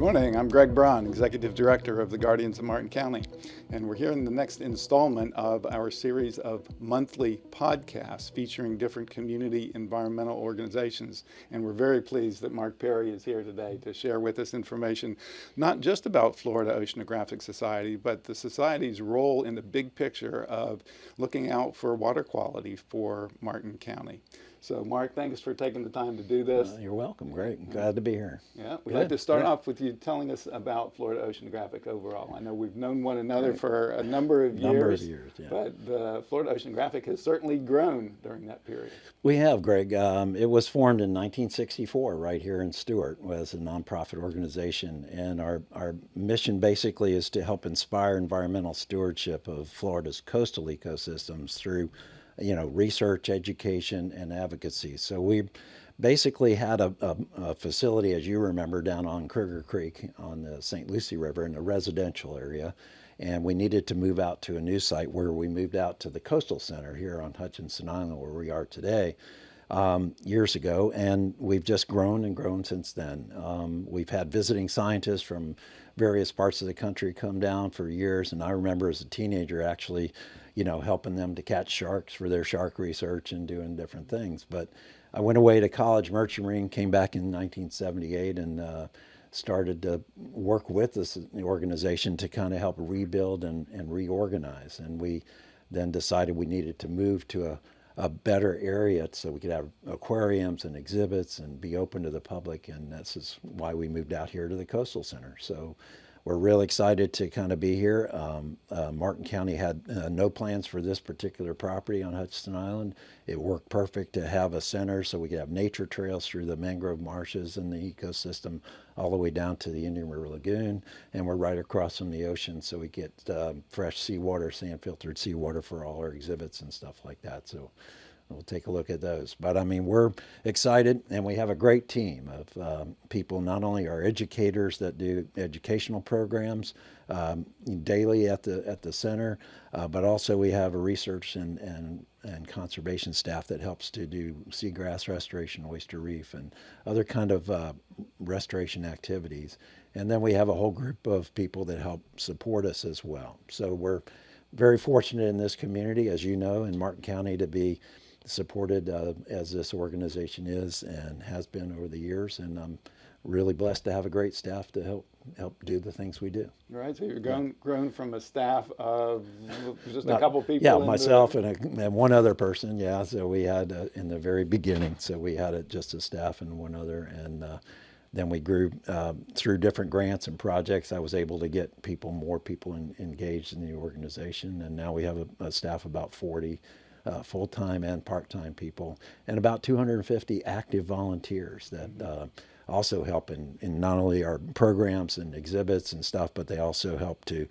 morning. I'm Greg Braun, Executive Director of the Guardians of Martin County, and we're here in the next installment of our series of monthly podcasts featuring different community environmental organizations. And we're very pleased that Mark Perry is here today to share with us information not just about Florida Oceanographic Society, but the Society's role in the big picture of looking out for water quality for Martin County. So, Mark, thanks for taking the time to do this. You're welcome. Great. Glad to be here. Yeah, we'd like to start off with you telling us about Florida Oceanographic overall. I know we've known one another for a number of years, Yeah. But the Florida Oceanographic has certainly grown during that period. We have, Greg. It was formed in 1964 right here in Stewart as a nonprofit organization, and our mission basically is to help inspire environmental stewardship of Florida's coastal ecosystems through research, education, and advocacy. So we basically had a facility, as you remember, down on Kruger Creek on the St. Lucie River in a residential area. And we needed to move out to a new site where we moved out to the coastal center here on Hutchinson Island, where we are today, years ago. And we've just grown and grown since then. We've had visiting scientists from various parts of the country come down for years. And I remember as a teenager actually helping them to catch sharks for their shark research and doing different things. But I went away to college, Merchant Marine, came back in 1978 and started to work with this organization to kind of help rebuild and reorganize. And we then decided we needed to move to a better area so we could have aquariums and exhibits and be open to the public. And this is why we moved out here to the Coastal Center. So we're real excited to kind of be here. Martin County had no plans for this particular property on Hutchinson Island. It worked perfect to have a center so we could have nature trails through the mangrove marshes and the ecosystem all the way down to the Indian River Lagoon. And we're right across from the ocean, so we get fresh seawater, sand-filtered seawater for all our exhibits and stuff like that. So we'll take a look at those. But I mean, we're excited, and we have a great team of people, not only our educators that do educational programs daily at the center, but also we have a research and conservation staff that helps to do seagrass restoration, oyster reef, and other kind of restoration activities. And then we have a whole group of people that help support us as well. So we're very fortunate in this community, as you know, in Martin County, to be supported as this organization is and has been over the years, and I'm really blessed to have a great staff to help do the things we do. Right, so you've grown from a staff of just a couple people. Yeah, myself and one other person. Yeah, so we had in the very beginning, so we had just a staff and one other, and then we grew through different grants and projects. I was able to get more people engaged in the organization, and now we have a staff of about 40. Full-time and part-time people, and about 250 active volunteers that also help in not only our programs and exhibits and stuff, but they also help to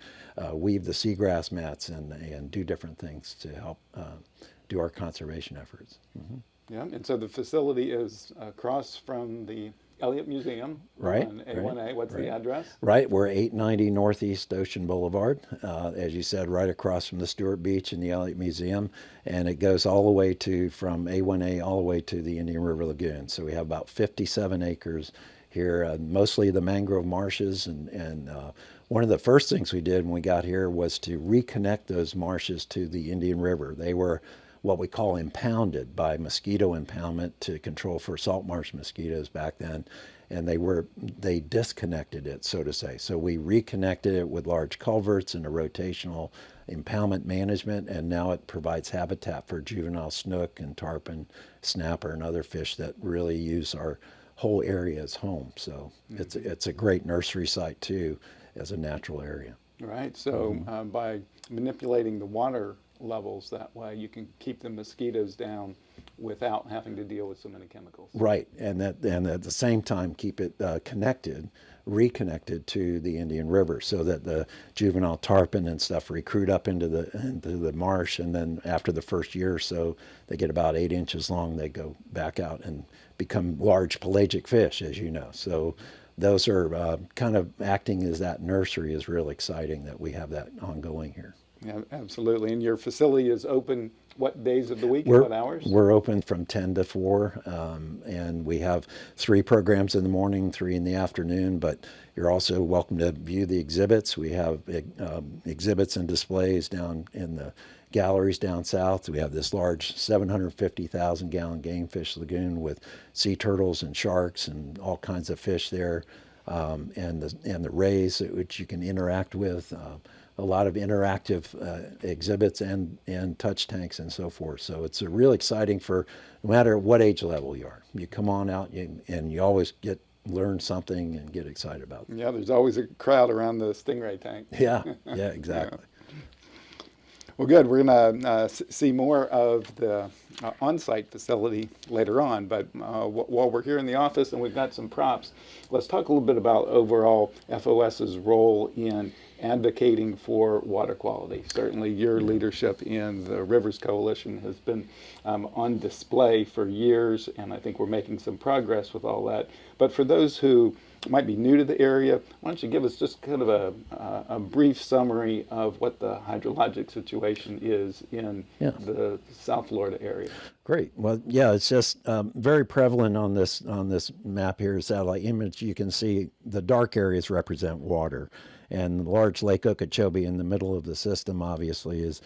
weave the seagrass mats and do different things to help do our conservation efforts. Mm-hmm. Yeah, and so the facility is across from the Elliott Museum, right, on A1A. Right, what's the address? Right, we're 890 Northeast Ocean Boulevard, as you said, right across from the Stewart Beach and the Elliott Museum, and it goes all the way from A1A all the way to the Indian River Lagoon. So we have about 57 acres here, mostly the mangrove marshes, and one of the first things we did when we got here was to reconnect those marshes to the Indian River. They were what we call impounded by mosquito impoundment to control for salt marsh mosquitoes back then, and they disconnected it, so to say. So we reconnected it with large culverts and a rotational impoundment management, and now it provides habitat for juvenile snook and tarpon, snapper, and other fish that really use our whole area as home. So it's a great nursery site too, as a natural area. Right, so by manipulating the water levels that way, you can keep the mosquitoes down without having to deal with so many chemicals. Right, and at the same time keep it reconnected to the Indian River, so that the juvenile tarpon and stuff recruit up into the marsh, and then after the first year or so, they get about 8 inches long. They go back out and become large pelagic fish, as you know. So those are kind of acting as that nursery is real exciting that we have that ongoing here. Yeah, absolutely. And your facility is open what days of the week and what hours? We're open from 10 to 4, and we have 3 programs in the morning, 3 in the afternoon, but you're also welcome to view the exhibits. We have exhibits and displays down in the galleries down south. We have this large 750,000 gallon Gamefish Lagoon with sea turtles and sharks and all kinds of fish there, and the rays which you can interact with. A lot of interactive exhibits and touch tanks and so forth. So it's real exciting for no matter what age level you are. You come on out and you always learn something and get excited about it. Yeah, there's always a crowd around the Stingray tank. Yeah, exactly. Yeah. Well, good. We're going to see more of the on-site facility later on, but while we're here in the office and we've got some props, let's talk a little bit about overall FOS's role in advocating for water quality. Certainly your leadership in the Rivers Coalition has been on display for years, and I think we're making some progress with all that. But for those who might be new to the area, why don't you give us just kind of a brief summary of what the hydrologic situation is in the South Florida area? Great. Well, yeah, it's just very prevalent on this map here, satellite image. You can see the dark areas represent water, and the large Lake Okeechobee in the middle of the system obviously is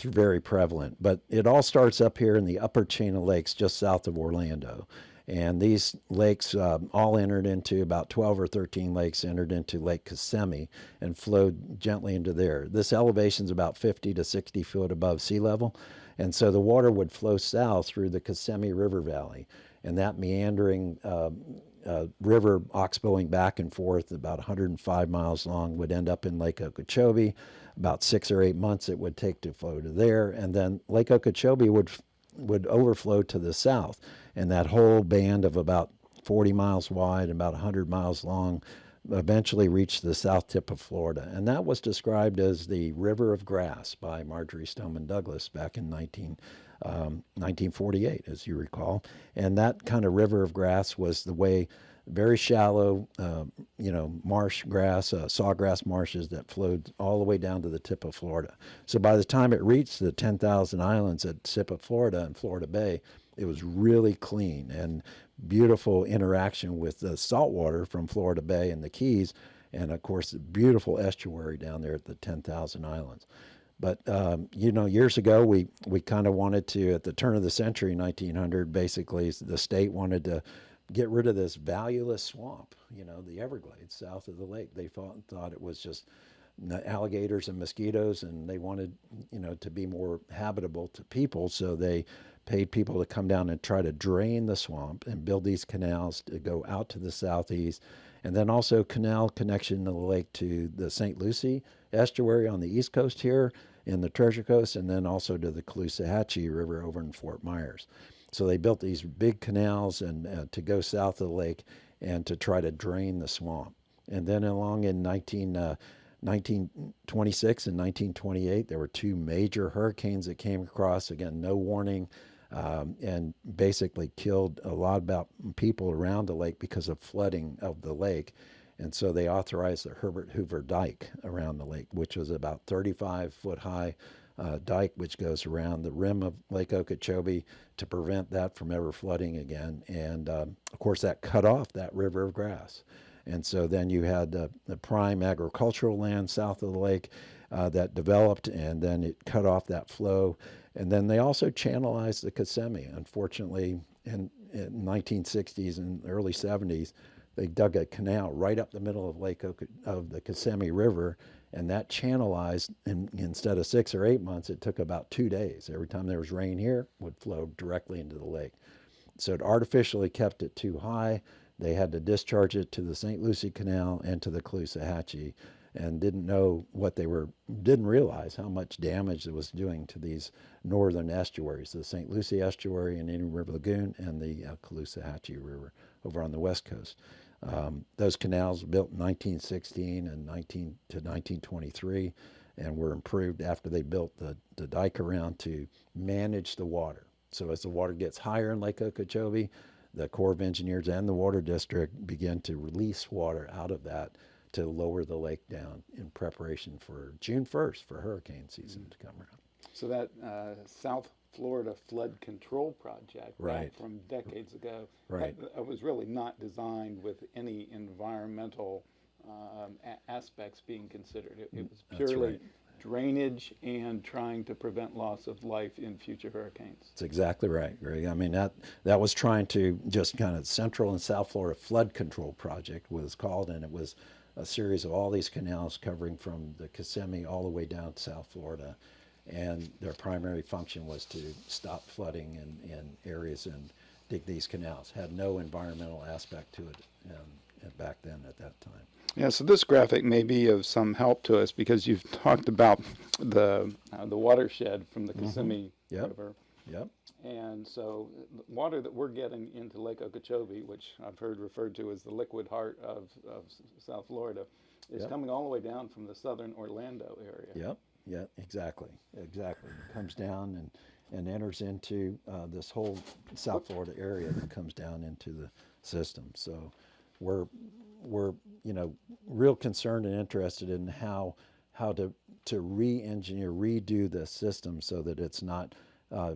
very prevalent. But it all starts up here in the upper chain of lakes just south of Orlando. And these lakes all entered into, about 12 or 13 lakes entered into Lake Kissimmee and flowed gently into there. This elevation is about 50 to 60 foot above sea level. And so the water would flow south through the Kissimmee River Valley. And that meandering river, oxbowing back and forth, about 105 miles long, would end up in Lake Okeechobee. About 6 or 8 months it would take to flow to there. And then Lake Okeechobee would overflow to the south, and that whole band of about 40 miles wide and about 100 miles long eventually reached the south tip of Florida. And that was described as the River of Grass by Marjorie Stoneman Douglas back in 1948, as you recall. And that kind of river of grass was the way, very shallow, marsh grass, sawgrass marshes that flowed all the way down to the tip of Florida. So by the time it reached the 10,000 islands at the tip of Florida and Florida Bay, it was really clean and beautiful interaction with the salt water from Florida Bay and the Keys, and of course the beautiful estuary down there at the 10,000 islands. But, years ago, we kind of wanted to, at the turn of the century, 1900, basically, the state wanted to get rid of this valueless swamp, the Everglades south of the lake. They thought it was just alligators and mosquitoes, and they wanted, to be more habitable to people. So they paid people to come down and try to drain the swamp and build these canals to go out to the southeast, and then also canal connection to the lake to the St. Lucie estuary on the east coast here in the Treasure Coast, and then also to the Loxa-Lucie River over in Fort Myers. So they built these big canals and to go south of the lake and to try to drain the swamp. And then along in 1926 and 1928, there were 2 major hurricanes that came across, again, no warning, and basically killed a lot about people around the lake because of flooding of the lake. And so they authorized the Herbert Hoover Dike around the lake, which was about 35-foot high dike, which goes around the rim of Lake Okeechobee to prevent that from ever flooding again. And of course, that cut off that river of grass. And so then you had the prime agricultural land south of the lake that developed, and then it cut off that flow. And then they also channelized the Kissimmee. Unfortunately, in 1960s and early 70s, they dug a canal right up the middle of the Kissimmee River, and that channelized, and instead of 6 or 8 months, it took about 2 days. Every time there was rain here, it would flow directly into the lake. So it artificially kept it too high. They had to discharge it to the St. Lucie Canal and to the Loxa-Lucie, and didn't realize how much damage it was doing to these northern estuaries, the St. Lucie estuary and Indian River Lagoon, and the Loxa-Lucie River over on the west coast. Those canals were built in 1916 and 1923, and were improved after they built the dike around to manage the water. So as the water gets higher in Lake Okeechobee, the Corps of Engineers and the Water District begin to release water out of that to lower the lake down in preparation for June 1st for hurricane season to come around. So that South Florida flood control project Right. back from decades ago. Right. That was really not designed with any environmental aspects being considered. It was That's purely right. drainage and trying to prevent loss of life in future hurricanes. That's exactly right, Greg. I mean, that was trying to just kind of Central and South Florida Flood Control Project was called, and it was a series of all these canals covering from the Kissimmee all the way down to South Florida. And their primary function was to stop flooding in areas and dig these canals. Had no environmental aspect to it back then at that time. Yeah, so this graphic may be of some help to us because you've talked about the watershed from the Kissimmee Yep. River. Yep. And so the water that we're getting into Lake Okeechobee, which I've heard referred to as the liquid heart of South Florida, is Yep. coming all the way down from the southern Orlando area. Yep. Yeah, exactly. Exactly. It comes down and enters into this whole South Florida area that comes down into the system. So we're real concerned and interested in how to re-engineer, redo the system so that it's not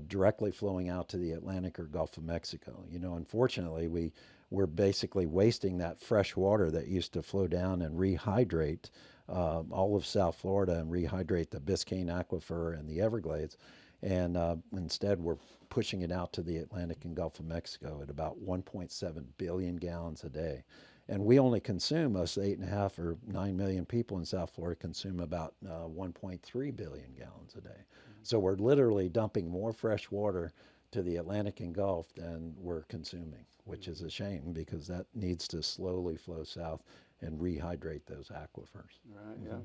directly flowing out to the Atlantic or Gulf of Mexico. Unfortunately, we're basically wasting that fresh water that used to flow down and rehydrate all of South Florida and rehydrate the Biscayne Aquifer and the Everglades. And instead, we're pushing it out to the Atlantic and Gulf of Mexico at about 1.7 billion gallons a day. And we only consume, us 8.5 or 9 million people in South Florida consume about 1.3 billion gallons a day. So we're literally dumping more fresh water to the Atlantic and Gulf than we're consuming, which is a shame because that needs to slowly flow south and rehydrate those aquifers. Right, yeah.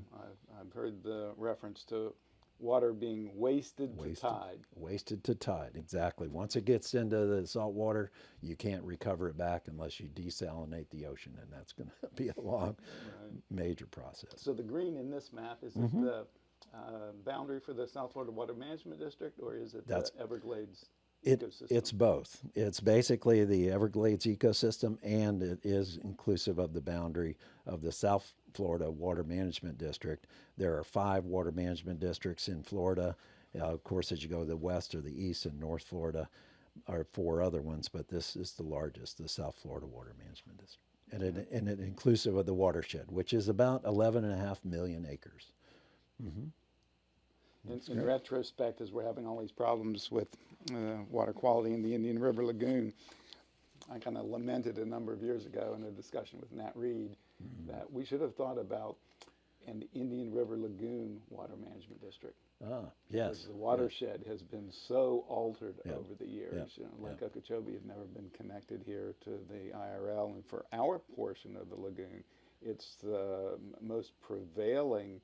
I've heard the reference to water being wasted to tide. Wasted to tide, exactly. Once it gets into the salt water, you can't recover it back unless you desalinate the ocean, and that's going to be a long, major process. So the green in this map, is it the boundary for the South Florida Water Management District, or is it the Everglades ecosystem? It's both. It's basically the Everglades ecosystem, and it is inclusive of the boundary of the South Florida Water Management District. There are 5 water management districts in Florida. Of course, as you go to the west or the east and North Florida are 4 other ones, but this is the largest, the South Florida Water Management District. And it inclusive of the watershed, which is about 11.5 million acres. In retrospect, as we're having all these problems with water quality in the Indian River Lagoon, I kind of lamented a number of years ago in a discussion with Nat Reed that we should have thought about an Indian River Lagoon water management district. Yes. Because the watershed has been so altered over the years. Yeah. Lake Okeechobee had never been connected here to the IRL, and for our portion of the lagoon, it's the most prevailing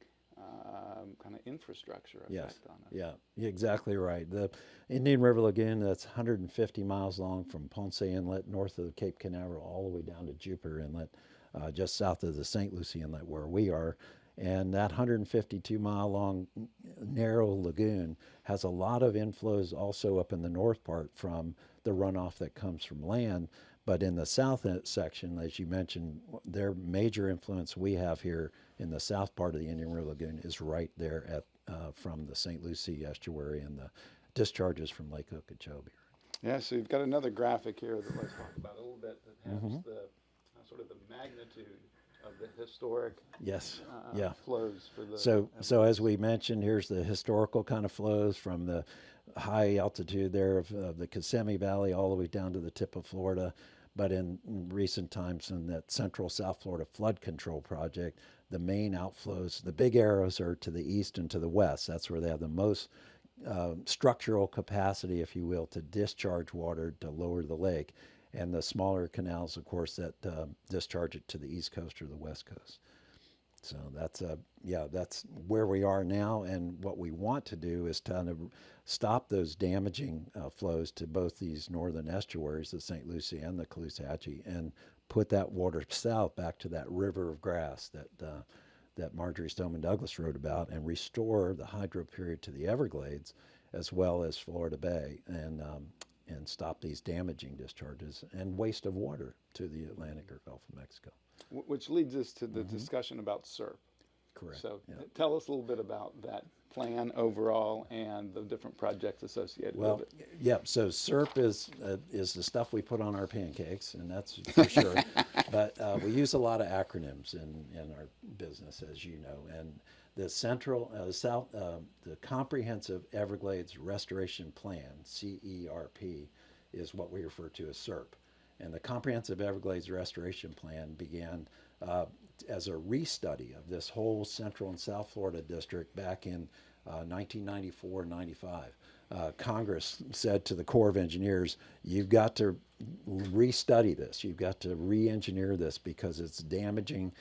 kind of infrastructure effect on it. Yeah, you're exactly right. The Indian River Lagoon, that's 150 miles long from Ponce Inlet, north of Cape Canaveral, all the way down to Jupiter Inlet, just south of the St. Lucie Inlet where we are. And that 152-mile long narrow lagoon has a lot of inflows also up in the north part from the runoff that comes from land. But in the south section, as you mentioned, their major influence we have here in the south part of the Indian River Lagoon is right there at from the St. Lucie estuary and the discharges from Lake Okeechobee. Yeah, so you've got another graphic here that let's talk about a little bit that has the sort of the magnitude of the historic flows for the so as we mentioned, here's the historical kind of flows from the high altitude there of the Kissimmee Valley all the way down to the tip of Florida. But in recent times in that Central South Florida Flood Control Project, the main outflows, the big arrows are to the east and to the west. That's where they have the most structural capacity, if you will, to discharge water to lower the lake. And the smaller canals, of course, that discharge it to the east coast or the west coast. So that's where we are now, and what we want to do is kind of stop those damaging flows to both these northern estuaries, the St. Lucie and the Caloosahatchee, and put that water south back to that river of grass that Marjorie Stoneman Douglas wrote about, and restore the hydro period to the Everglades as well as Florida Bay, and stop these damaging discharges and waste of water to the Atlantic or Gulf of Mexico. Which leads us to the discussion about SERP. Correct. So Yeah. tell us a little bit about that plan overall and the different projects associated Well, with it. yeah. So SERP is the stuff we put on our pancakes, and that's for sure. But we use a lot of acronyms in our business, as you know. And the the Comprehensive Everglades Restoration Plan (CERP) is what we refer to as SERP. And the Comprehensive Everglades Restoration Plan began as a restudy of this whole Central and South Florida district back in 1994-95. Congress said to the Corps of Engineers, you've got to restudy this. You've got to re-engineer this because it's damaging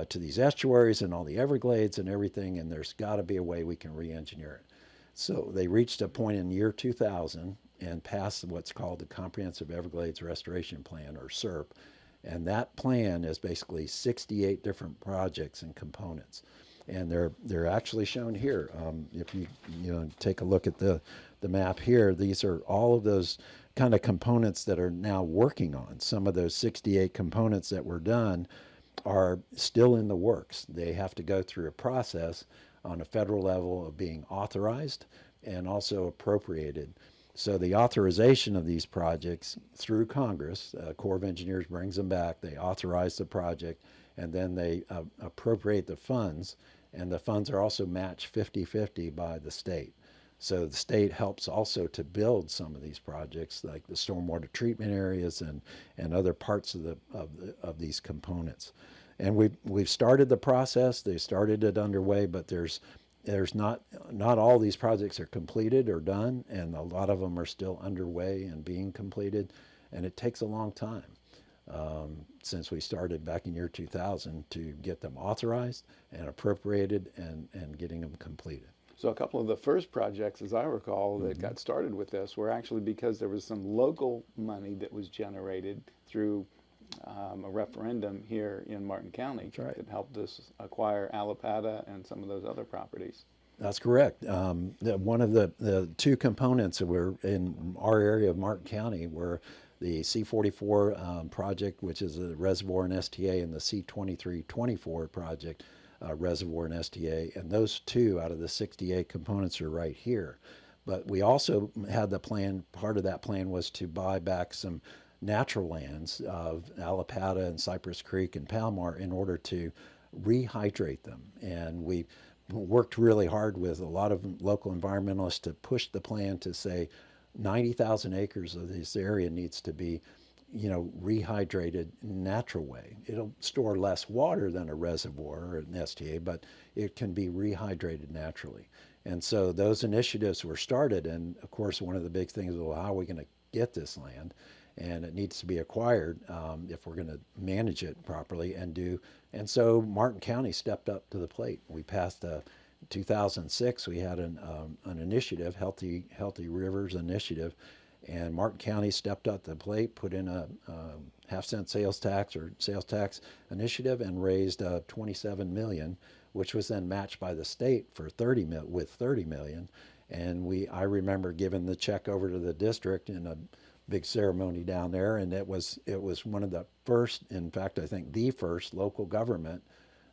to these estuaries and all the Everglades and everything, and there's got to be a way we can re-engineer it. So they reached a point in year 2000 and passed what's called the Comprehensive Everglades Restoration Plan, or SERP. And that plan is basically 68 different projects and components. And they're actually shown here. If you take a look at the map here, these are all of those kind of components that are now working on. Some of those 68 components that were done are still in the works. They have to go through a process on a federal level of being authorized and also appropriated. So the authorization of these projects through Congress, Corps of Engineers brings them back, they authorize the project, and then they appropriate the funds, and the funds are also matched 50-50 by the state. So the state helps also to build some of these projects, like the stormwater treatment areas and other parts of these components. And we've started the process. They started it underway, but there's not all these projects are completed or done, and a lot of them are still underway and being completed, and it takes a long time since we started back in year 2000 to get them authorized and appropriated and getting them completed. So a couple of the first projects, as I recall, that got started with this were actually because there was some local money that was generated through a referendum here in Martin County that helped us acquire Allapattah and some of those other properties. That's correct. One of the two components that were in our area of Martin County were the C44 project, which is a reservoir and STA, and the C2324 project, reservoir and STA. And those two out of the 68 components are right here. But we also had the plan, part of that plan was to buy back some natural lands of Allapattah and Cypress Creek and Palomar in order to rehydrate them. And we worked really hard with a lot of local environmentalists to push the plan to say 90,000 acres of this area needs to be, rehydrated natural way. It'll store less water than a reservoir or an STA, but it can be rehydrated naturally. And so those initiatives were started, and of course one of the big things is, well, how are we going to get this land? And it needs to be acquired if we're going to manage it properly and so Martin County stepped up to the plate. We passed 2006, we had an initiative, Healthy Rivers Initiative, and Martin County stepped up to the plate, put in a half-cent sales tax or sales tax initiative and raised $27 million, which was then matched by the state for $30 million. And I remember giving the check over to the district in a big ceremony down there, and it was one of the first, in fact, I think the first local government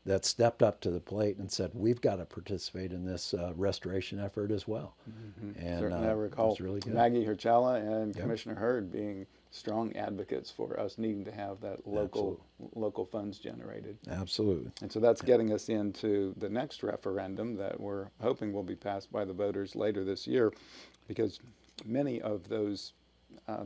that stepped up to the plate and said, we've got to participate in this restoration effort as well. Mm-hmm. And certainly I recall really Maggie Herchella and Commissioner Hurd being strong advocates for us needing to have that local funds generated. Absolutely. And so that's getting us into the next referendum that we're hoping will be passed by the voters later this year, because many of those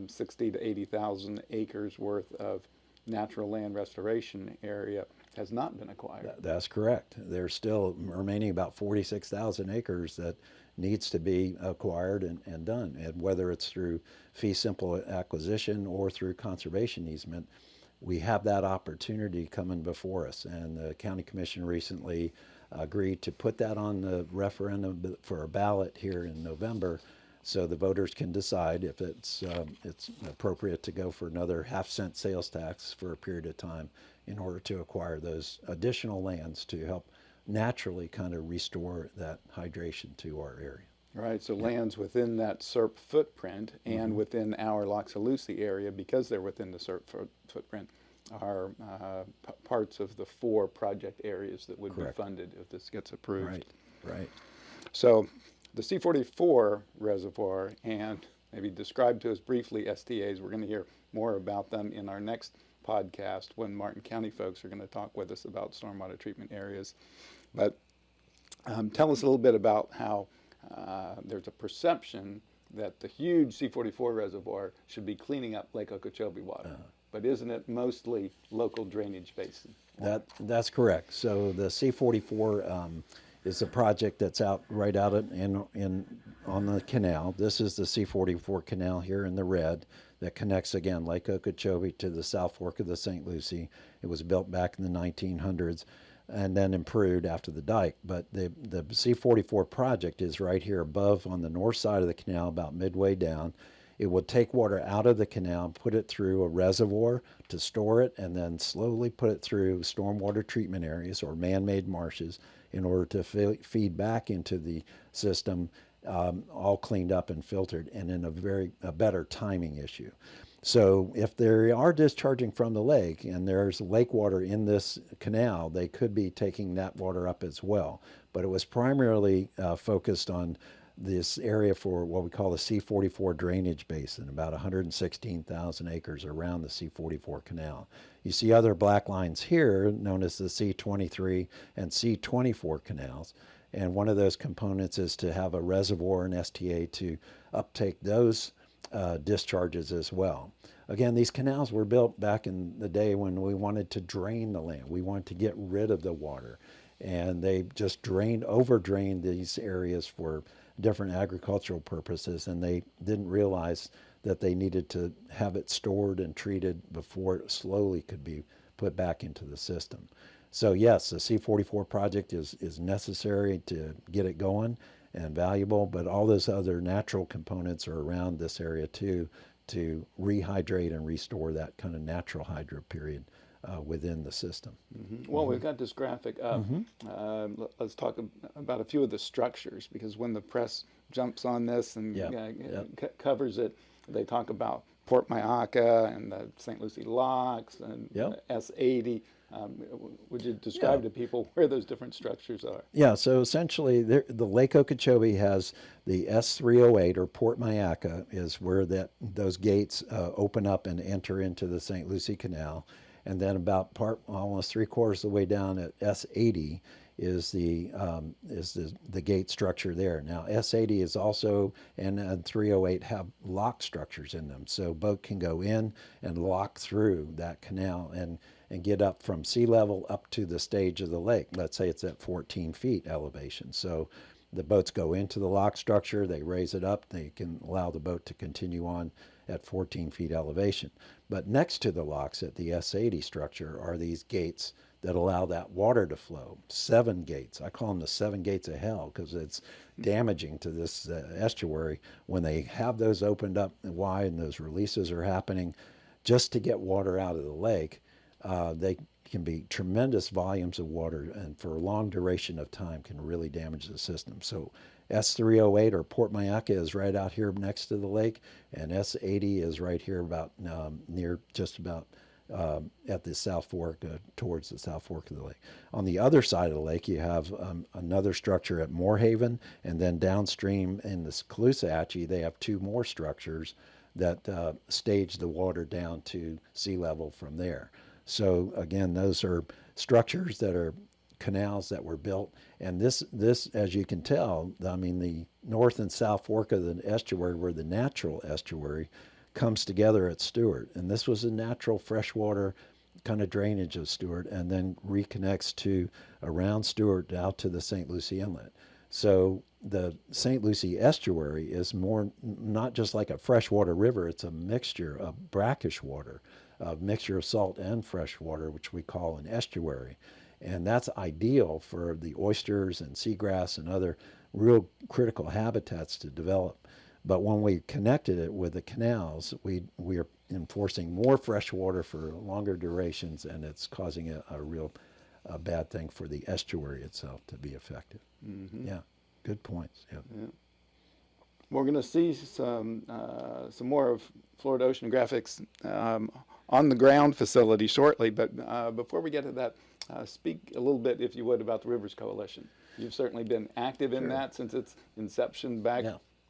60 to 80,000 acres worth of natural land restoration area has not been acquired. That's correct. There's still remaining about 46,000 acres that needs to be acquired and done. And whether it's through fee simple acquisition or through conservation easement, we have that opportunity coming before us. And the county commission recently agreed to put that on the referendum for a ballot here in November, so the voters can decide if it's appropriate to go for another half-cent sales tax for a period of time in order to acquire those additional lands to help naturally kind of restore that hydration to our area. Right, so lands within that SERP footprint and within our Loxa-Lucie area, because they're within the SERP footprint, are parts of the 4 project areas that would Correct. be funded if this gets approved. Right, right. So the C44 reservoir, and maybe describe to us briefly STAs. We're going to hear more about them in our next podcast when Martin County folks are going to talk with us about stormwater treatment areas. But tell us a little bit about how there's a perception that the huge C44 reservoir should be cleaning up Lake Okeechobee water. But isn't it mostly local drainage basin? That's correct. So the C44 is a project that's right out on the canal. This is the C44 canal here in the red that connects, again, Lake Okeechobee to the South Fork of the St. Lucie. It was built back in the 1900s and then improved after the dike. But the C44 project is right here above on the north side of the canal, about midway down. It would take water out of the canal, put it through a reservoir to store it, and then slowly put it through stormwater treatment areas or man-made marshes in order to feed back into the system, all cleaned up and filtered, and in a better timing issue. So if they are discharging from the lake and there's lake water in this canal, they could be taking that water up as well. But it was primarily focused on this area for what we call the C44 drainage basin, about 116,000 acres around the C44 canal. You see other black lines here known as the C23 and C24 canals. And one of those components is to have a reservoir and STA to uptake those discharges as well. Again, these canals were built back in the day when we wanted to drain the land. We wanted to get rid of the water. And they just over-drained these areas for different agricultural purposes, and they didn't realize that they needed to have it stored and treated before it slowly could be put back into the system. So yes, the C44 project is necessary to get it going and valuable, but all those other natural components are around this area too, to rehydrate and restore that kind of natural hydro period within the system. Well, we've got this graphic up. Let's talk about a few of the structures, because when the press jumps on this and covers it, they talk about Port Mayaca and the St. Lucie Locks and S80. Would you describe to people where those different structures are? Yeah, so essentially the Lake Okeechobee has the S308, or Port Mayaca, is where those gates open up and enter into the St. Lucie Canal. And then about almost 3/4 of the way down at S80 is the gate structure there. Now S80 is also, and 308 have lock structures in them, so boat can go in and lock through that canal and get up from sea level up to the stage of the lake. Let's say it's at 14 feet elevation. So the boats go into the lock structure, they raise it up, they can allow the boat to continue on at 14 feet elevation. But next to the locks at the S80 structure are these gates that allow that water to flow. 7 gates. I call them the 7 gates of hell, because it's damaging to this estuary when they have those opened up wide and those releases are happening just to get water out of the lake. They can be tremendous volumes of water, and for a long duration of time can really damage the system. So S308, or Port Mayaca, is right out here next to the lake, and S80 is right here about near just about at the South Fork, towards the South Fork of the lake. On the other side of the lake, you have another structure at Moorhaven, and then downstream in the Caloosahatchee, they have 2 more structures that stage the water down to sea level from there. So again, those are structures that are canals that were built, and this, as you can tell, I mean, the north and south fork of the estuary, where the natural estuary comes together at Stewart, and this was a natural freshwater kind of drainage of Stewart, and then reconnects to around Stewart out to the St. Lucie Inlet. So the St. Lucie estuary is more not just like a freshwater river, it's a mixture of brackish water, a mixture of salt and fresh water, which we call an estuary. And that's ideal for the oysters and seagrass and other real critical habitats to develop. But when we connected it with the canals, we are enforcing more fresh water for longer durations, and it's causing a real bad thing for the estuary itself to be effective. Yeah, good points. Yeah. We're going to see some more of Florida Oceanographic's on the ground facility shortly, but before we get to that, speak a little bit, if you would, about the Rivers Coalition. You've certainly been active in that since its inception back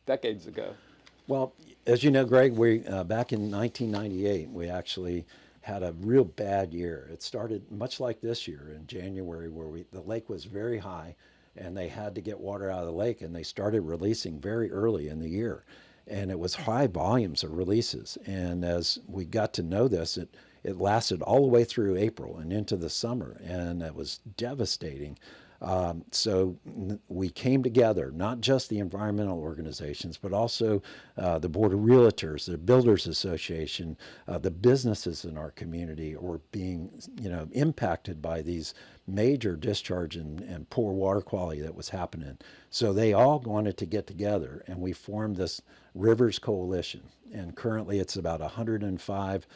decades ago. Well, as you know, Greg, we back in 1998, we actually had a real bad year. It started much like this year in January, where the lake was very high, and they had to get water out of the lake, and they started releasing very early in the year. And it was high volumes of releases. And as we got to know this, it lasted all the way through April and into the summer, and it was devastating. So we came together, not just the environmental organizations, but also the Board of Realtors, the Builders Association, the businesses in our community were being, impacted by these major discharge and poor water quality that was happening. So they all wanted to get together, and we formed this Rivers Coalition. And currently it's about 105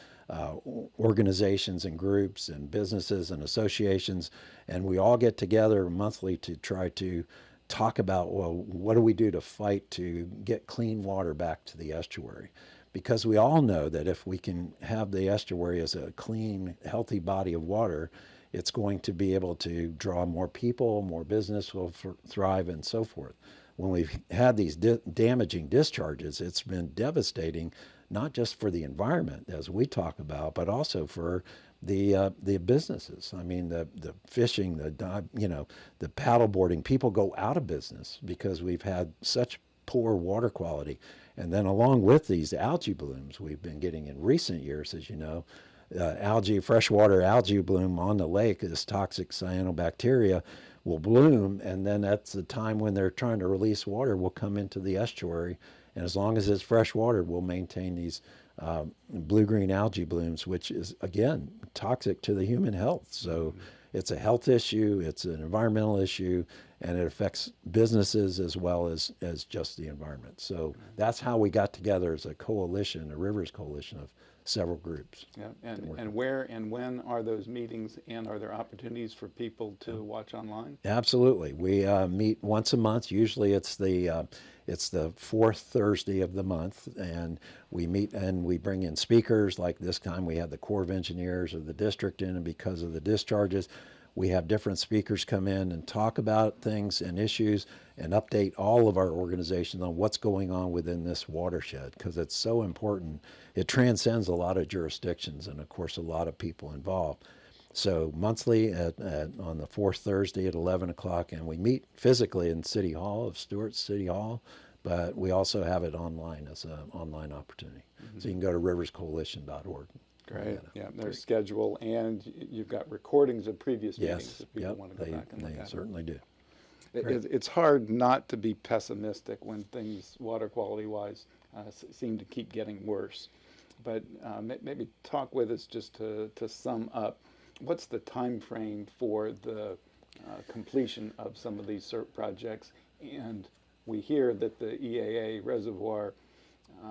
organizations and groups and businesses and associations, and we all get together monthly to try to talk about, well, what do we do to fight to get clean water back to the estuary? Because we all know that if we can have the estuary as a clean, healthy body of water, it's going to be able to draw more people, more business will thrive, and so forth. When we've had these damaging discharges, it's been devastating, not just for the environment, as we talk about, but also for the businesses. I mean, the fishing, the paddle boarding. People go out of business because we've had such poor water quality. And then along with these algae blooms we've been getting in recent years, as you know, freshwater algae bloom on the lake, this toxic cyanobacteria will bloom, and then that's the time when they're trying to release water will come into the estuary, and as long as it's fresh water, we'll maintain these blue-green algae blooms, which is, again, toxic to the human health. So it's a health issue, it's an environmental issue, and it affects businesses as well as just the environment. So that's how we got together as a coalition, a Rivers Coalition of several groups. Yeah, and where and when are those meetings, and are there opportunities for people to watch online? Absolutely. We meet once a month. Usually it's the fourth Thursday of the month, and we meet and we bring in speakers. Like this time we had the Corps of Engineers of the district in, and because of the discharges, we have different speakers come in and talk about things and issues and update all of our organizations on what's going on within this watershed, because it's so important. It transcends a lot of jurisdictions and, of course, a lot of people involved. So monthly on the fourth Thursday at 11 o'clock, and we meet physically in City Hall of Stuart City Hall, but we also have it online as an online opportunity. So you can go to riverscoalition.org. Great. Yeah, there's schedule, and you've got recordings of previous meetings if people want to go back and look at it. They certainly do. It's hard not to be pessimistic when things, water quality-wise, seem to keep getting worse. But maybe talk with us just to sum up. What's the time frame for the completion of some of these CERT projects? And we hear that the EAA reservoir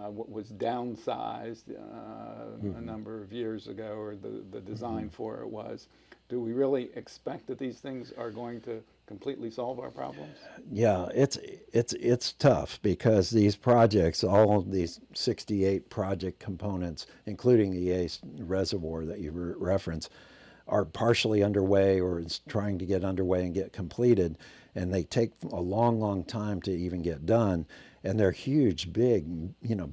was downsized a number of years ago, or the design for it was. Do we really expect that these things are going to completely solve our problems? Yeah, it's tough, because these projects, all of these 68 project components, including the EA reservoir that you referenced, are partially underway or is trying to get underway and get completed, and they take a long time to even get done. And they're huge, big,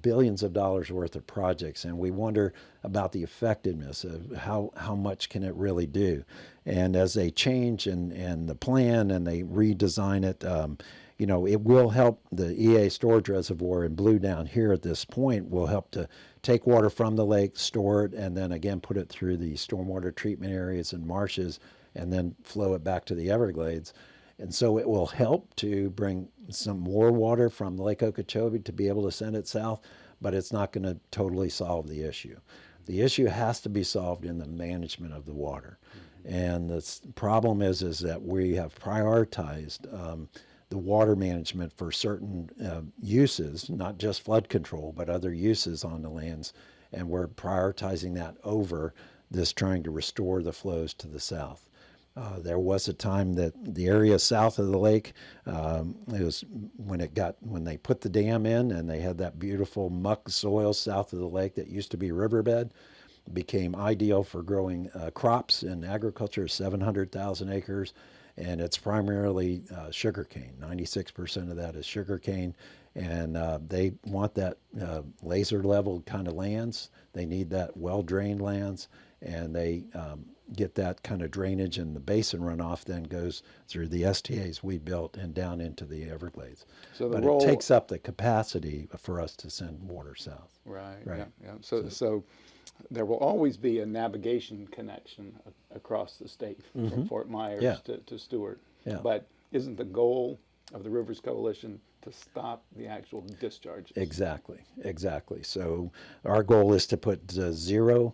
billions of dollars worth of projects, and we wonder about the effectiveness of how much can it really do. And as they change and the plan and they redesign it, it will help. The EA storage reservoir in blue down here at this point will help to take water from the lake, store it, and then again put it through the stormwater treatment areas and marshes, and then flow it back to the Everglades. And so it will help to bring some more water from Lake Okeechobee to be able to send it south, but it's not going to totally solve the issue. The issue has to be solved in the management of the water. And the problem is that we have prioritized the water management for certain uses, not just flood control, but other uses on the lands. And we're prioritizing that over this trying to restore the flows to the south. There was a time that the area south of the lake, it was when they put the dam in and they had that beautiful muck soil south of the lake that used to be riverbed, became ideal for growing crops in agriculture, 700,000 acres, and it's primarily sugarcane. 96% of that is sugarcane, and they want that laser level kind of lands. They need that well-drained lands, and they get that kind of drainage, and the basin runoff then goes through the STAs we built and down into the Everglades. So but it takes up the capacity for us to send water south. Right. Right. Yeah, yeah. So there will always be a navigation connection across the state from Fort Myers to Stewart. Yeah. But isn't the goal of the Rivers Coalition to stop the actual discharges? Exactly. So our goal is to put zero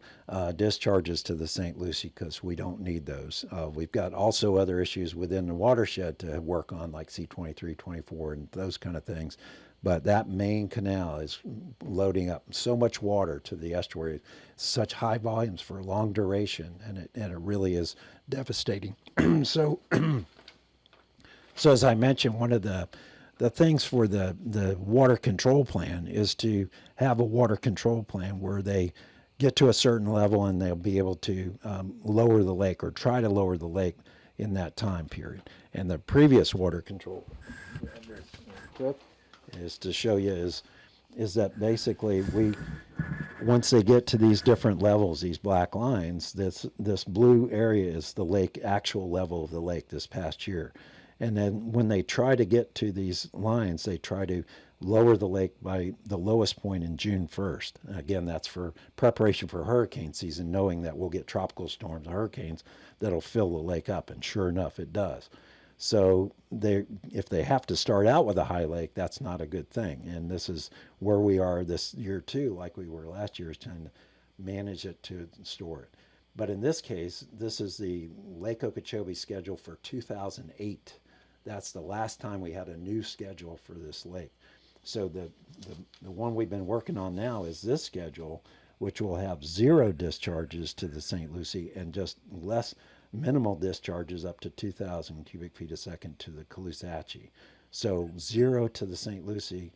discharges to the St. Lucie because we don't need those. We've got also other issues within the watershed to work on, like C23, 24, and those kind of things. But that main canal is loading up so much water to the estuary, such high volumes for a long duration, and it really is devastating. So as I mentioned, one of the things for the water control plan is to have a water control plan where they get to a certain level and they'll be able to lower the lake or try to lower the lake in that time period. And the previous water control is to show you is that basically once they get to these different levels, these black lines, this blue area is the lake, actual level of the lake this past year. And then when they try to get to these lines, they try to lower the lake by the lowest point in June 1st. And again, that's for preparation for hurricane season, knowing that we'll get tropical storms, hurricanes that'll fill the lake up. And sure enough, it does. So if they have to start out with a high lake, that's not a good thing. And this is where we are this year too, like we were last year, is trying to manage it to store it. But in this case, this is the Lake Okeechobee schedule for 2008. That's the last time we had a new schedule for this lake. So the one we've been working on now is this schedule, which will have zero discharges to the St. Lucie and just minimal discharges up to 2,000 cubic feet a second to the Caloosahatchee. So 0 to the St. Lucie,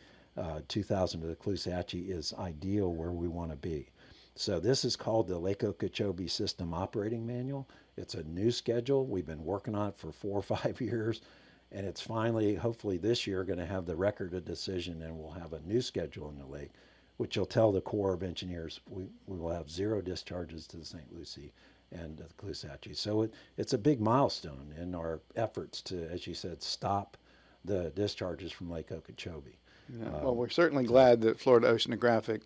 2,000 to the Caloosahatchee is ideal where we want to be. So this is called the Lake Okeechobee System Operating Manual. It's a new schedule. We've been working on it for 4 or 5 years, and it's finally, hopefully this year, going to have the record of decision, and we'll have a new schedule in the lake, which will tell the Corps of Engineers we will have zero discharges to the St. Lucie and the Caloosahatchee. So it's a big milestone in our efforts to, as you said, stop the discharges from Lake Okeechobee. Yeah. Well, we're certainly glad that Florida Oceanographic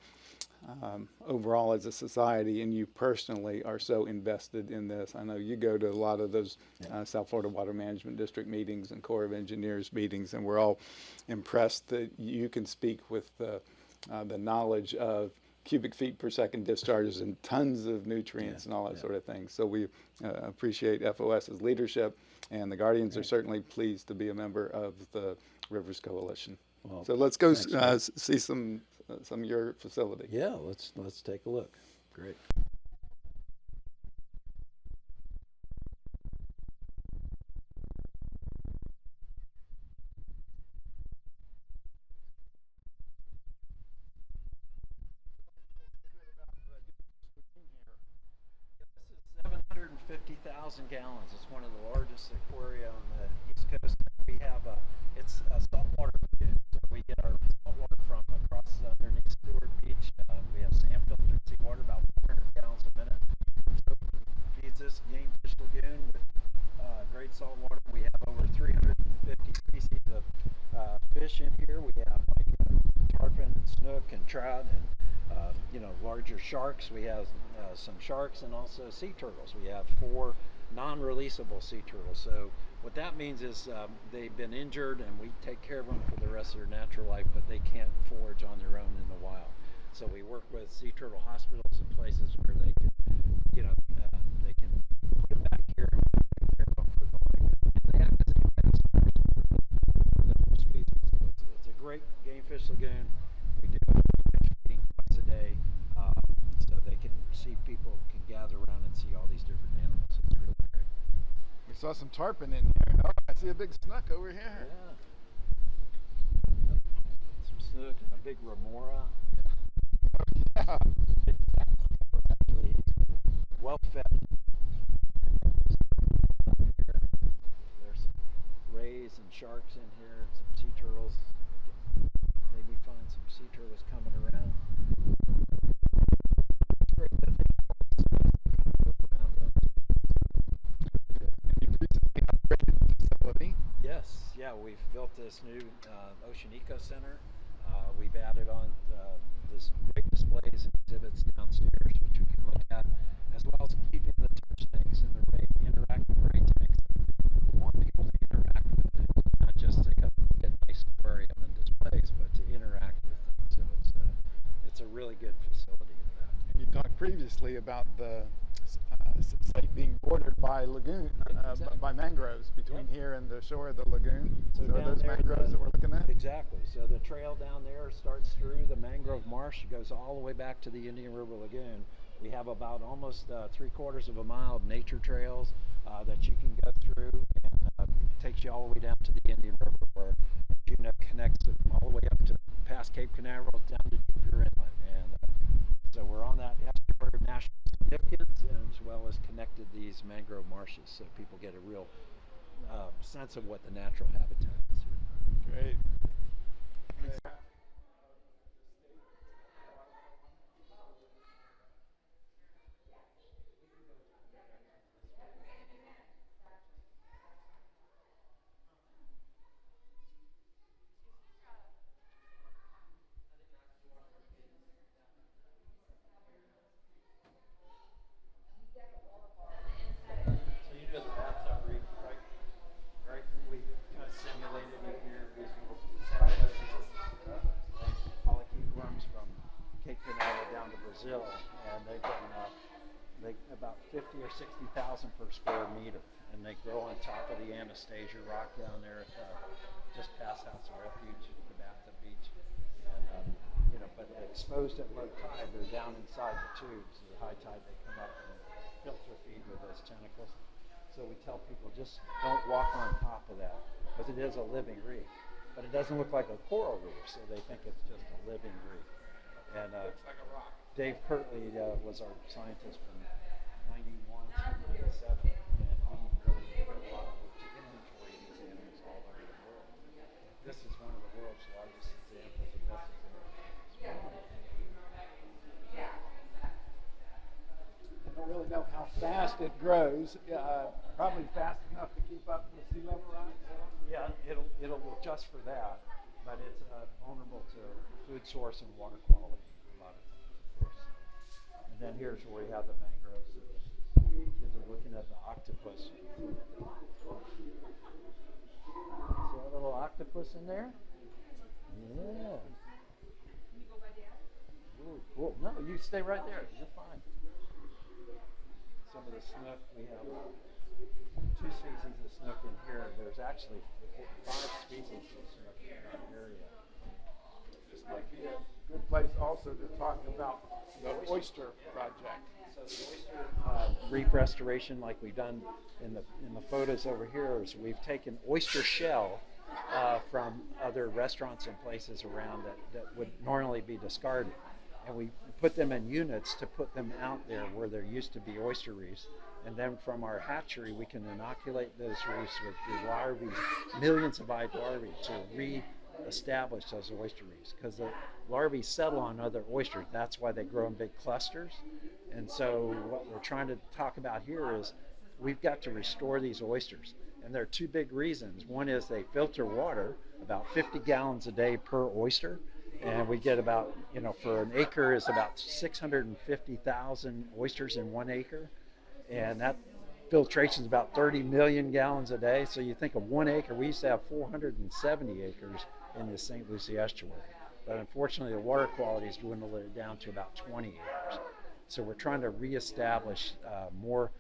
overall as a society and you personally are so invested in this. I know you go to a lot of those South Florida Water Management District meetings and Corps of Engineers meetings, and we're all impressed that you can speak with the knowledge of cubic feet per second discharges and tons of nutrients and all that sort of thing. So we appreciate FOS's leadership, and the Guardians are certainly pleased to be a member of the Rivers Coalition. Well, so let's go see some of your facility. Yeah, let's take a look. Great. This is 750,000 gallons. It's one of the largest aquaria on the East Coast. We have it's a saltwater lagoon. So we get our saltwater from across underneath Stewart Beach. We have sand filtered seawater, about 400 gallons a minute. So feeds this Gamefish Lagoon with great saltwater. We have over 350 species of fish in here. We have like tarpon and snook and trout and larger sharks. We have some sharks and also sea turtles. We have 4 non-releasable sea turtles. So what that means is they've been injured and we take care of them for the rest of their natural life, but they can't forage on their own in the wild. So we work with sea turtle hospitals and places where they can, they can put them back here and take care of them for the life. And they act as ambassadors for the species. So it's a great Gamefish Lagoon. We do fish feeding once a day, so they can see people can gather around and see all these different animals. It's really great. saw some tarpon in here. Oh, I see a big snook over here. Yeah. Some snook and a big remora. Yeah. Big fat shark, actually. He's well fed. There's some rays and sharks in here, and some sea turtles. Maybe find some sea turtles coming around. It's great that they go around them. You've recently upgraded the facility. Yes, yeah, we've built this new Ocean Eco Center. We've added on this great displays and exhibits downstairs, which you can look at, as well as keeping the touch tanks and the interactive ray tanks. We want people to interact with it, not just to get a nice aquarium and displays, but to interact with them. So it's a really good facility in that. And you talked previously about the site being bordered by lagoon, Exactly. by mangroves between Yep. here and the shore of the lagoon. So are down those there, mangroves that we're looking at? Exactly. So the trail down there starts through the mangrove marsh. It goes all the way back to the Indian River Lagoon. We have about almost 3/4 of a mile of nature trails that you can go through, and takes you all the way down to the Indian River, where connects it all the way up to past Cape Canaveral down to Jupiter Inlet. And so we're on that estuary of national significance, and as well as connected these mangrove marshes, so people get a real sense of what the natural habitat is here. Great. So you do the bathtub reef, right? We kind of simulated it here. These polychaete worms from Cape Canaveral down to Brazil, and they've been about 50 or 60,000 per square meter, and they grow on top of the Anastasia rock down there at just past House of Refuge, the bathtub beach. And but exposed at low tide, they're down inside the tubes. At high tide, they come up and filter feed with those tentacles. So we tell people, just don't walk on top of that, because it is a living reef. But it doesn't look like a coral reef, so they think it's just a living reef. And Dave Kirtley was our scientist from 91 to 97, and he really did a lot of work to inventory these animals all over the world. This is one of the world's largest examples of this. I don't really know how fast it grows. Probably fast enough to keep up with sea level rise. Yeah, it'll adjust for that, but it's vulnerable to food source and water quality a lot of times, of course. And then here's where we have the mangroves. Kids are looking at the octopus. See a little octopus in there? Yeah. Ooh, cool. No, you stay right there. You're fine. Some of the snook, we have 2 species of snook in here. There's actually 5 species of snook in that area. This might be a good place also to talk about the oyster project. So the oyster reef restoration, like we've done in the photos over here, is we've taken oyster shell from other restaurants and places around that would normally be discarded. And we put them in units to put them out there where there used to be oyster reefs. And then from our hatchery, we can inoculate those reefs with the larvae, millions of eyed larvae, to re-establish those oyster reefs. Because the larvae settle on other oysters. That's why they grow in big clusters. And so what we're trying to talk about here is we've got to restore these oysters. And there are 2 big reasons. One is they filter water, about 50 gallons a day per oyster. And we get about, for an acre is about 650,000 oysters in 1 acre. And that filtration is about 30 million gallons a day. So you think of 1 acre, we used to have 470 acres in the St. Lucie estuary. But unfortunately, the water quality has dwindled it down to about 20 acres. So we're trying to reestablish more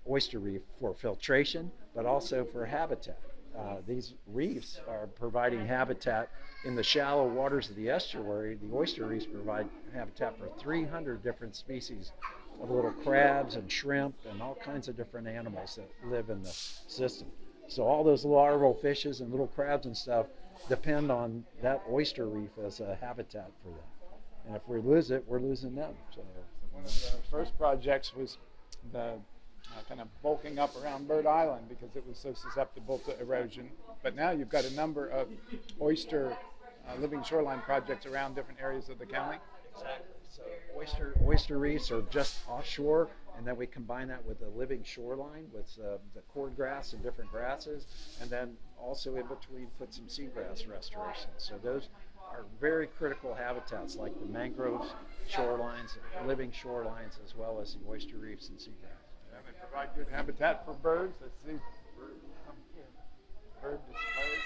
oyster reef for filtration, but also for habitat. These reefs are providing habitat in the shallow waters of the estuary. The oyster reefs provide habitat for 300 different species of little crabs and shrimp and all kinds of different animals that live in the system. So all those larval fishes and little crabs and stuff depend on that oyster reef as a habitat for them. And if we lose it, we're losing them. So one of the first projects was the kind of bulking up around Bird Island because it was so susceptible to erosion. But now you've got a number of oyster living shoreline projects around different areas of the county. Exactly. So oyster reefs are just offshore, and then we combine that with the living shoreline with the cordgrass and different grasses, and then also in between put some seagrass restoration. So those are very critical habitats like the mangrove shorelines, living shorelines, as well as the oyster reefs and seagrass. And they provide good habitat for birds. I see bird displays.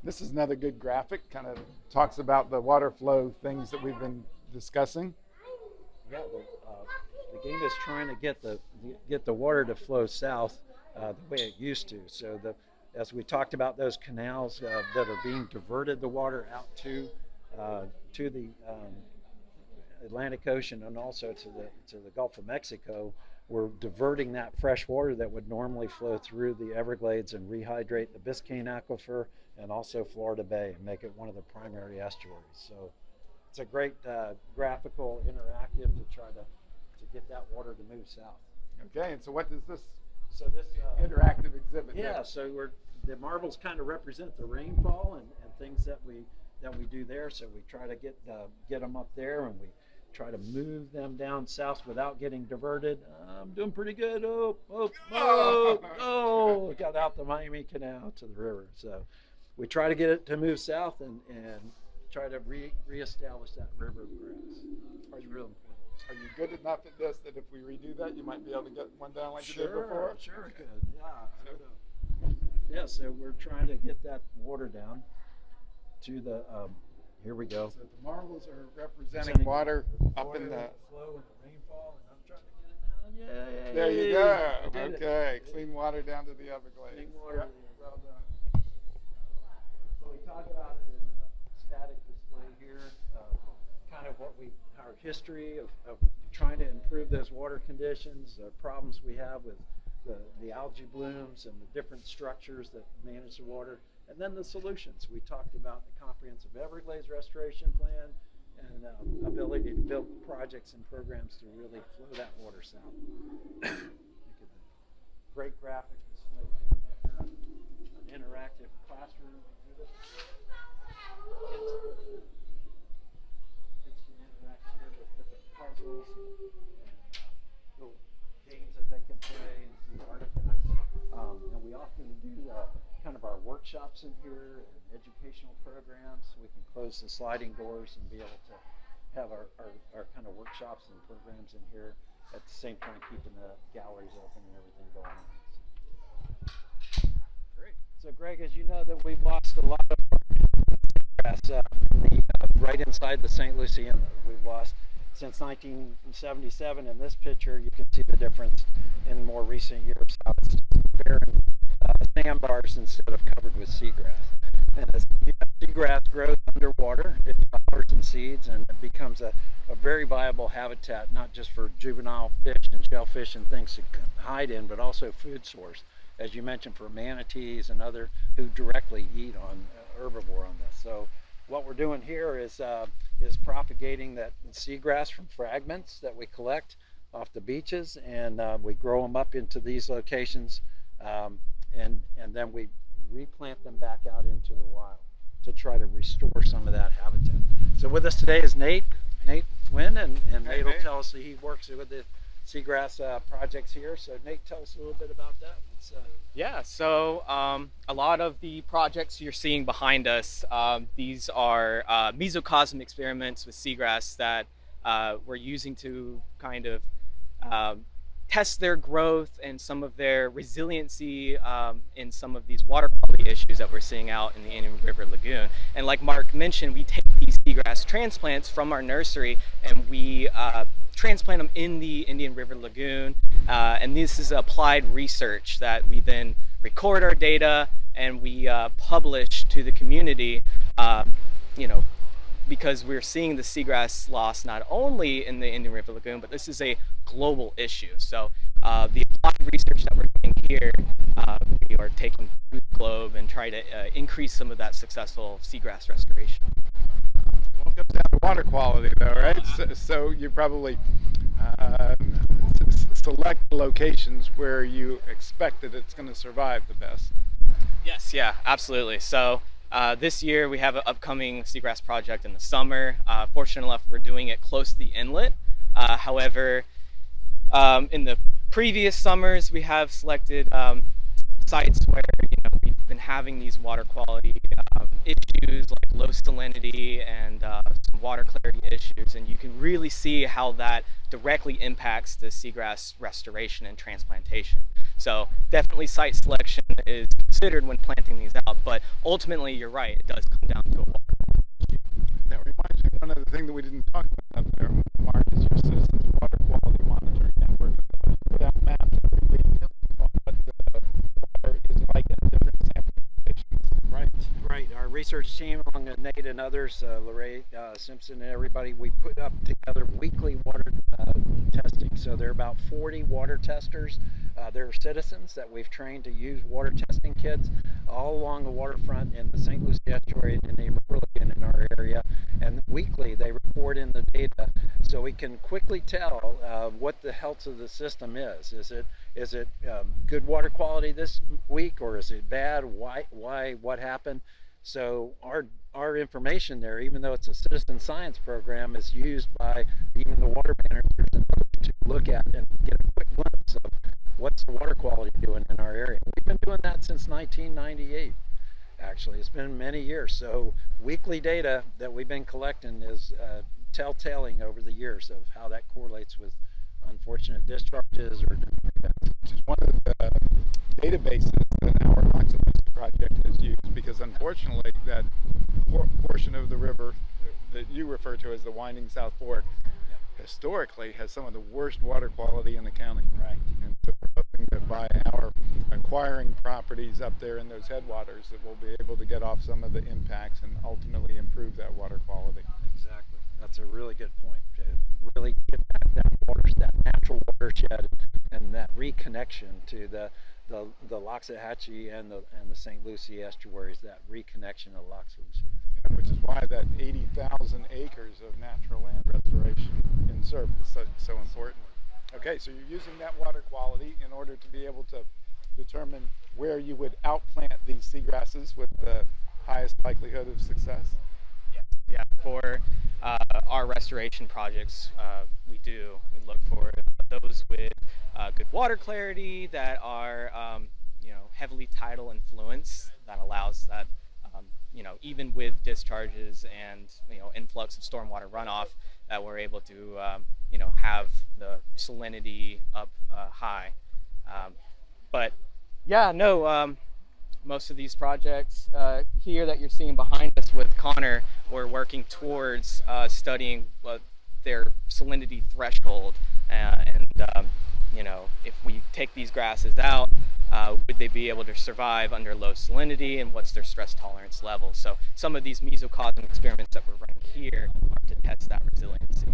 This is another good graphic, kind of talks about the water flow things that we've been discussing. Yeah, the game is trying to get the water to flow south the way it used to. So as we talked about those canals that are being diverted the water out to the Atlantic Ocean and also to the Gulf of Mexico, we're diverting that fresh water that would normally flow through the Everglades and rehydrate the Biscayne Aquifer and also Florida Bay and make it one of the primary estuaries. So it's a great graphical interactive to try to get that water to move south. Okay, and so what does this this interactive exhibit yeah, do? so the marbles kind of represent the rainfall and things that we do there. So we try to get them up there, and we try to move them down south without getting diverted. I'm doing pretty good. Got out the Miami Canal to the river. So we try to get it to move south and try to reestablish that river of grass. It's real important. Are you good enough at this that if we redo that, you might be able to get one down like you did before? Sure, good. Yeah. So we're trying to get that water down to the. Here we go. So the marbles are representing water up in the flow and the rainfall, and I'm trying to get it down. Yay! There you go. Okay, clean water down to the Everglades. Clean water. Yep. Well done. So we talk about it in a static display here, kind of our history of trying to improve those water conditions, the problems we have with the algae blooms and the different structures that manage the water, and then the solutions. We talked about the comprehensive Everglades restoration plan and ability to build projects and programs to really flow that water south. Great graphic display here, an interactive classroom exhibit. Kids can interact here with different puzzles and little games that they can play and see artifacts. And we often do kind of our workshops in here and educational programs. We can close the sliding doors and be able to have our kind of workshops and programs in here at the same time keeping the galleries open and everything going on. Great. So Greg, as you know, that we've lost a lot of grass right inside the St. Lucie Inlet. We've lost since 1977. In this picture, you can see the difference in more recent years, how it's barren sandbars instead of covered with seagrass. And as seagrass grows underwater, it flowers and seeds, and it becomes a very viable habitat, not just for juvenile fish and shellfish and things to hide in, but also food source, as you mentioned, for manatees and other who directly eat on herbivore on this. So what we're doing here is propagating that seagrass from fragments that we collect off the beaches, and we grow them up into these locations, and then we replant them back out into the wild to try to restore some of that habitat. So with us today is Nate Wynn, and Nate will tell us that he works with the seagrass projects here. So Nate, tell us a little bit about that. Yeah, so a lot of the projects you're seeing behind us, these are mesocosm experiments with seagrass that we're using to kind of test their growth and some of their resiliency in some of these water quality issues that we're seeing out in the Indian River Lagoon. And like Mark mentioned, we take these seagrass transplants from our nursery and we transplant them in the Indian River Lagoon. And this is applied research that we then record our data and we publish to the community, because we're seeing the seagrass loss not only in the Indian River Lagoon, but this is a global issue. So the applied research that we're doing here, we are taking to the globe and try to increase some of that successful seagrass restoration. Well, it comes down to water quality, though, right? So you probably select locations where you expect that it's going to survive the best. Yes, yeah, absolutely. So this year we have an upcoming seagrass project in the summer. Fortunate enough, we're doing it close to the inlet. However, in the previous summers, we have selected sites where we've been having these water quality issues like low salinity and some water clarity issues, and you can really see how that directly impacts the seagrass restoration and transplantation. So definitely site selection is considered when planting these out, but ultimately you're right, it does come down to a water issue. That reminds me, one other thing that we didn't talk about up there, Mark, is your citizens water quality monitoring network. You put out maps every week on what the water is like in different sample stations. Right. Our research team, along with Nate and others, Lorraine Simpson and everybody, we put up together weekly water testing. So there are about 40 water testers. They're citizens that we've trained to use water testing kits all along the waterfront in the St. Lucie Estuary and Indian River Lagoon in our area. And weekly they report in the data so we can quickly tell what the health of the system is. Is it good water quality this week, or is it bad? Why? What happened? So our information there, even though it's a citizen science program, is used by even the water managers and others to look at and get a quick glimpse of what's the water quality doing in our area. We've been doing that since 1998. Actually, it's been many years. So weekly data that we've been collecting is telltaling over the years of how that correlates with unfortunate discharges or different events. Which is one of the databases that our Loxa-Lucie project has used, because unfortunately that portion of the river that you refer to as the winding South Fork historically has some of the worst water quality in the county. Right. And so we're hoping that by our acquiring properties up there in those headwaters that we'll be able to get off some of the impacts and ultimately improve that water quality. Exactly. That's a really good point. To really get back that natural watershed and that reconnection to the Loxa-Lucie and the St. Lucie estuaries, that reconnection of Loxa-Lucie. Which is why that 80,000 acres of natural land restoration in SERP is so important. Okay, so you're using that water quality in order to be able to determine where you would outplant these seagrasses with the highest likelihood of success? Yeah, for our restoration projects, we look for those with good water clarity that are heavily tidal influence that allows that even with discharges and influx of stormwater runoff, that we're able to have the salinity up high. But yeah, no, most of these projects here that you're seeing behind us with Connor, we're working towards studying their salinity threshold, and if we take these grasses out, would they be able to survive under low salinity, and what's their stress tolerance level? So some of these mesocosm experiments that we're running here are to test that resiliency. A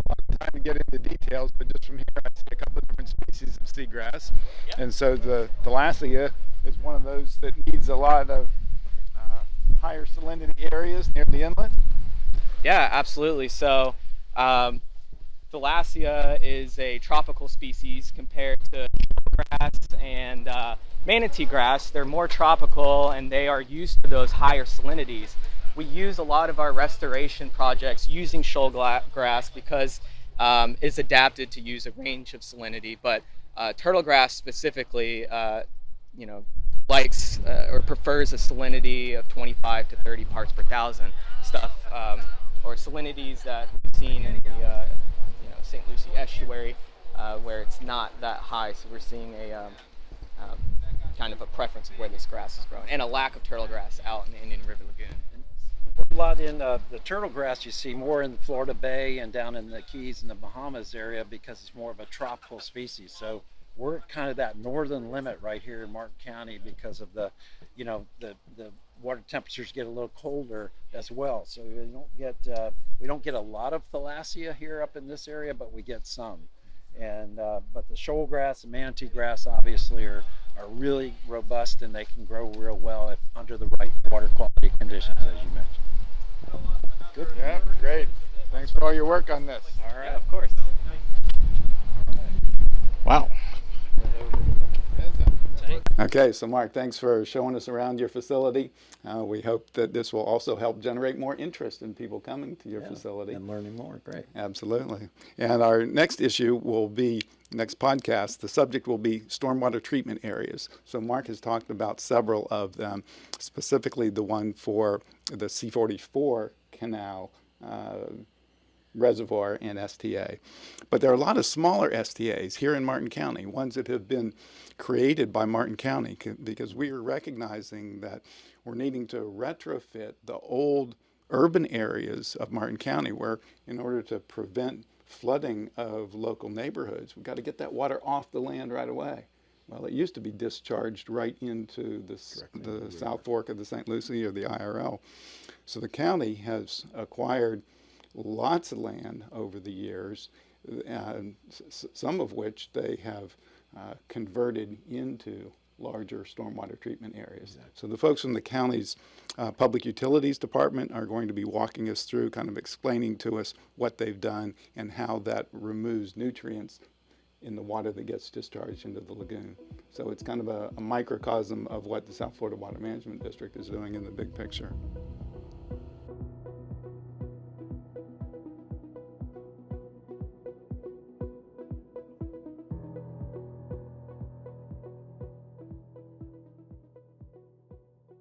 lot of time to get into details, but just from here I see a couple of different species of seagrass. Yep. And so the Thalassia is one of those that needs a lot of higher salinity areas near the inlet. Yeah, absolutely. So Thalassia is a tropical species compared to grass and manatee grass. They're more tropical and they are used to those higher salinities. We use a lot of our restoration projects using shoal grass because it's adapted to use a range of salinity, but turtle grass specifically likes or prefers a salinity of 25 to 30 parts per thousand stuff, or salinities that we've seen in the St. Lucie estuary where it's not that high. So we're seeing a kind of a preference of where this grass is grown, and a lack of turtle grass out in the Indian River Lagoon. A lot in the turtle grass you see more in Florida Bay and down in the Keys and the Bahamas area because it's more of a tropical species. So we're at kind of that northern limit right here in Martin County because of the, the water temperatures get a little colder as well. So we don't get a lot of thalassia here up in this area, but we get some. And but the shoal grass and manatee grass obviously are really robust, and they can grow real well if under the right water quality conditions, as you mentioned. Good. Yeah, great. Thanks for all your work on this. All right. Yeah, of course. Wow. Okay, so Mark, thanks for showing us around your facility. We hope that this will also help generate more interest in people coming to your facility. And learning more, great. Absolutely. And our next issue will be, next podcast, the subject will be stormwater treatment areas. So Mark has talked about several of them, specifically the one for the C44 canal reservoir and STA. But there are a lot of smaller STAs here in Martin County, ones that have been created by Martin County, because we are recognizing that we're needing to retrofit the old urban areas of Martin County, where in order to prevent flooding of local neighborhoods, we've got to get that water off the land right away. Well, it used to be discharged right into the South Fork of the St. Lucie or the IRL. So the county has acquired lots of land over the years, and some of which they have converted into larger stormwater treatment areas. Exactly. So the folks from the county's Public Utilities Department are going to be walking us through, kind of explaining to us what they've done and how that removes nutrients in the water that gets discharged into the lagoon. So it's kind of a microcosm of what the South Florida Water Management District is doing in the big picture.